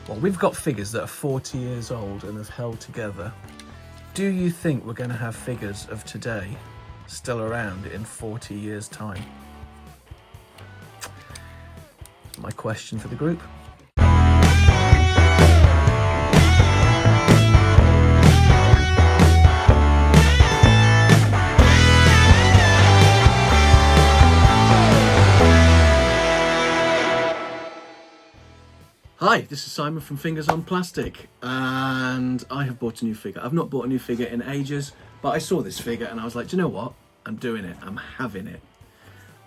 Well, we've got figures that are 40 years old and have held together. Do you think we're going to have figures of today still around in 40 years' time? My question for the group. Hi, this is Simon from Fingers on Plastic, and I have bought a new figure. I've not bought a new figure in ages, but I saw this figure and I was like, do you know what? I'm doing it. I'm having it.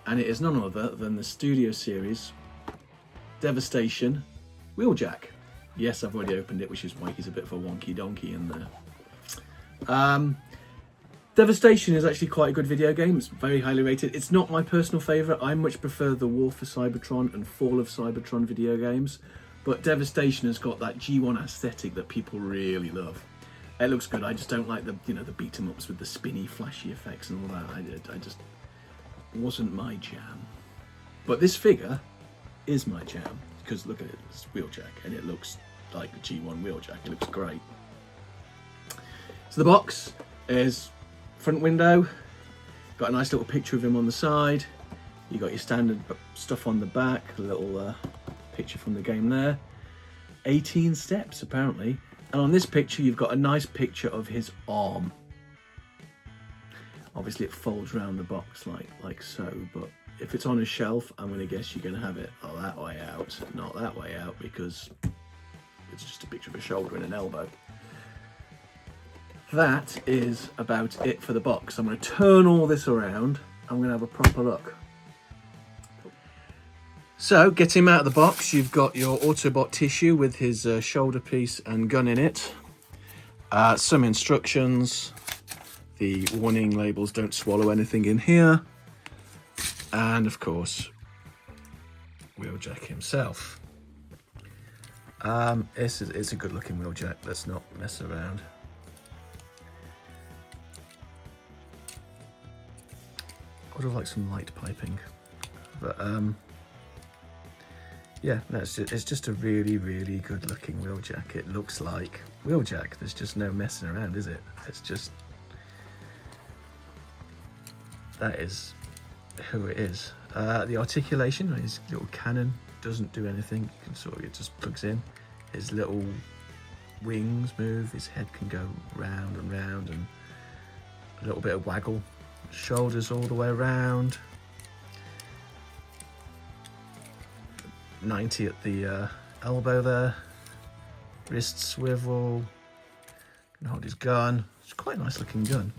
And it is none other than the Studio Series Devastation Wheeljack. Yes, I've already opened it, which is why he's a bit of a wonky donkey in there. Devastation is actually quite a good video game. It's very highly rated. It's not my personal favourite. I much prefer the War for Cybertron and Fall of Cybertron video games. But Devastation has got that G1 aesthetic that people really love. It looks good. I just don't like the the beat 'em ups with the spinny, flashy effects and all that. I just wasn't my jam. But this figure is my jam because look at it, it's Wheeljack, and it looks like the G1 Wheeljack. It looks great. So the box is front window. Got a nice little picture of him on the side. You got your standard stuff on the back. A little picture from the game there. 18 steps apparently, and on this picture you've got a nice picture of his arm. Obviously it folds around the box like so, but if it's on a shelf, I'm going to guess you're going to have it that way out, not that way out, because it's just a picture of a shoulder and an elbow. That is about it for the box. I'm going to turn all this around. I'm going to have a proper look. So, get him out of the box. You've got your Autobot tissue with his shoulder piece and gun in it. Some instructions. The warning labels, don't swallow anything in here. And of course, Wheeljack himself. It's a good looking Wheeljack. Let's not mess around. I would have liked some light piping. But yeah, no, it's just a really, really good looking Wheeljack. It looks like Wheeljack. There's just no messing around, is it? It's just, that is who it is. The articulation, his little cannon doesn't do anything. You can sort of, it just plugs in. His little wings move. His head can go round and round, and a little bit of waggle. Shoulders all the way around. 90 at the elbow there. Wrist swivel. Can hold his gun. It's quite a nice looking gun.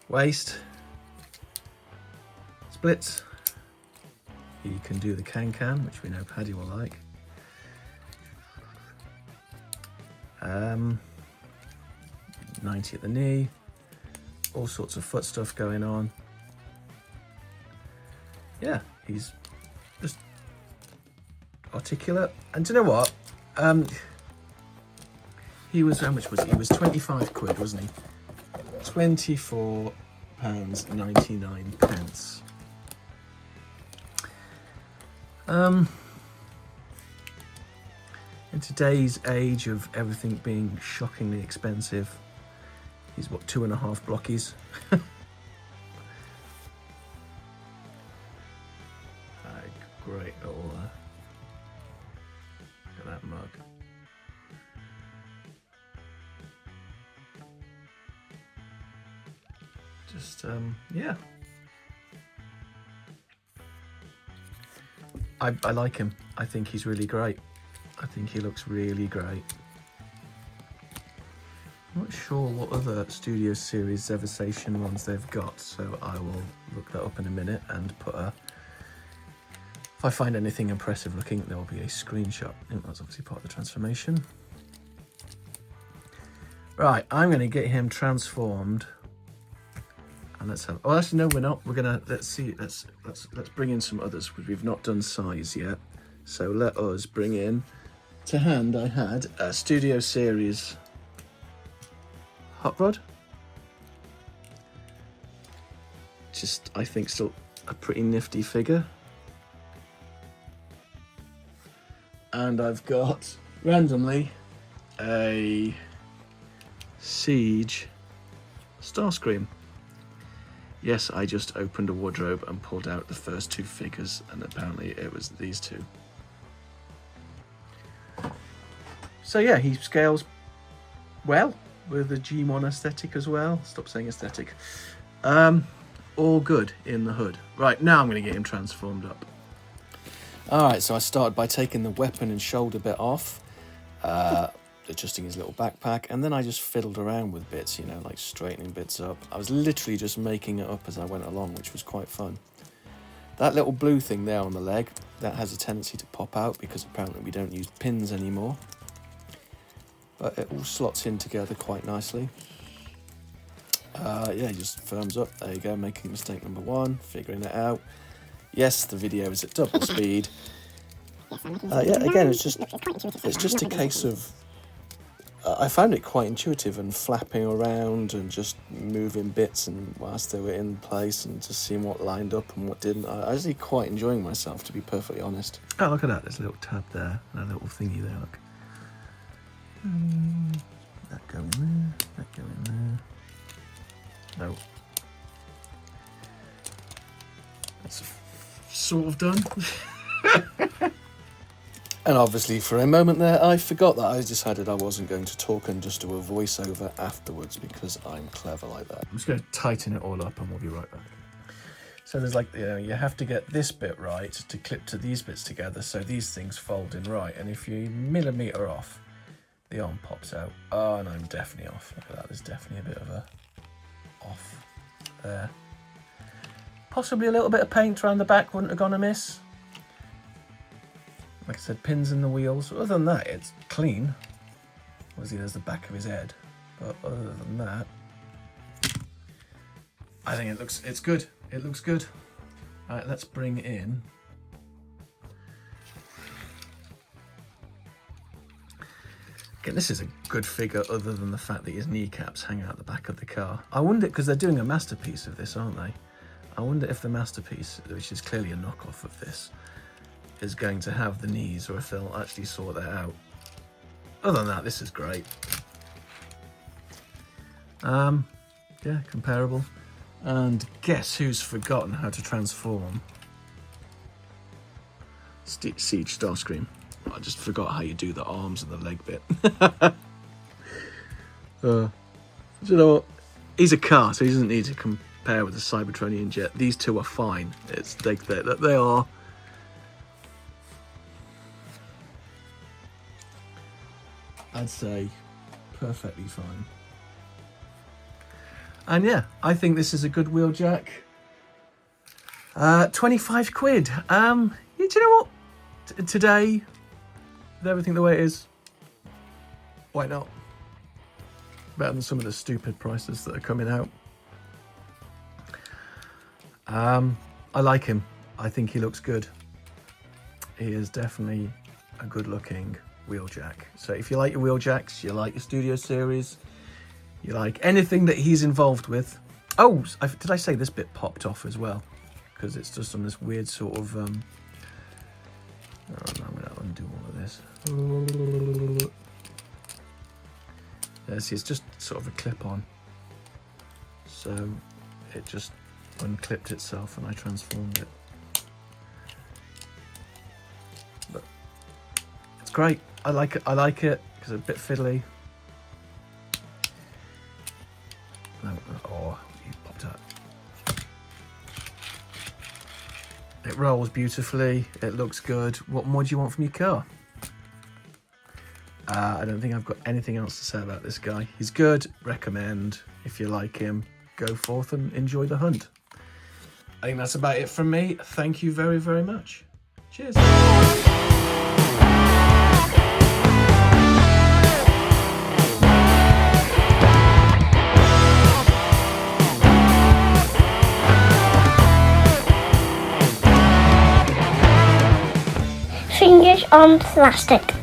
Waist. Splits. You can do the can, which we know Paddy will like. 90 at the knee. All sorts of foot stuff going on. Yeah, he's just articulate. And do you know what? He was, how much was he? He was 25 quid, wasn't he? £24.99. In today's age of everything being shockingly expensive, he's what, 2.5 blockies? Great little look at that mug. Just yeah, I like him. I think he's really great. I think he looks really great. I'm not sure what other Studio Series Devastation ones they've got, so I will look that up in a minute and put a... If I find anything impressive looking, there will be a screenshot. I think that's obviously part of the transformation. Right, I'm going to get him transformed. And let's have... Oh, actually, no, we're not. We're going to... Let's see. Let's bring in some others, because we've not done size yet. So let us bring in... To hand, I had a Studio Series Hot Rod, just, I think, still a pretty nifty figure. And I've got, randomly, a Siege Starscream. Yes, I just opened a wardrobe and pulled out the first 2 figures, and apparently it was these 2. So yeah, he scales well with the G1 aesthetic as well. Stop saying aesthetic. All good in the hood. Right, now I'm going to get him transformed up. Alright, so I started by taking the weapon and shoulder bit off, adjusting his little backpack, and then I just fiddled around with bits, you know, like straightening bits up. I was literally just making it up as I went along, which was quite fun. That little blue thing there on the leg, that has a tendency to pop out because apparently we don't use pins anymore. But it all slots in together quite nicely. Yeah, he just firms up. There you go, making mistake number 1, figuring it out. Yes, the video is at double speed. Yeah, again, it's just a case of... I found it quite intuitive and flapping around and just moving bits and whilst they were in place and just seeing what lined up and what didn't. I was actually quite enjoying myself, to be perfectly honest. Oh, look at that. There's a little tab there and a little thingy there, look. That go in there, that go in there. No. That's sort of done. And obviously for a moment there I forgot that I decided I wasn't going to talk and just do a voiceover afterwards because I'm clever like that. I'm just going to tighten it all up and we'll be right back. So there's like, you know, you have to get this bit right to clip to these bits together so these things fold in right, and if you're a millimetre off, the arm pops out. Oh, and I'm definitely off. Look at that, there's definitely a bit of a off there. Possibly a little bit of paint around the back wouldn't have gone amiss. Like I said, pins in the wheels. Other than that, it's clean. Obviously, there's the back of his head. But other than that, I think it's good. It looks good. All right, let's bring in... Again, this is a good figure other than the fact that his kneecaps hang out the back of the car. I wonder, because they're doing a masterpiece of this, aren't they? I wonder if the masterpiece, which is clearly a knockoff of this, is going to have the knees, or if they'll actually sort that out. Other than that, this is great. Yeah, comparable. And guess who's forgotten how to transform? Siege Starscream. I just forgot how you do the arms and the leg bit. Do you know what? He's a car, so he doesn't need to compare with the Cybertronian jet. These two are fine. They are. I'd say perfectly fine. And yeah, I think this is a good Wheeljack. 25 quid. Do you know what? Today, with everything the way it is, why not? Better than some of the stupid prices that are coming out. I like him. I think he looks good. He is definitely a good looking Wheeljack. So if you like your Wheeljacks, you like your Studio Series, you like anything that he's involved with. Oh, did I say this bit popped off as well? Because it's just on this weird sort of... Oh, no, I'm going to undo all of this. Yeah, see, it's just sort of a clip-on. So it just unclipped itself and I transformed it. But it's great. I like it because it's a bit fiddly. No, oh, you popped out. It rolls beautifully. It looks good. What more do you want from your car? I don't think I've got anything else to say about this guy. He's good. Recommend. If you like him, go forth and enjoy the hunt. I think that's about it from me. Thank you very, very much. Cheers. Fingers on plastic.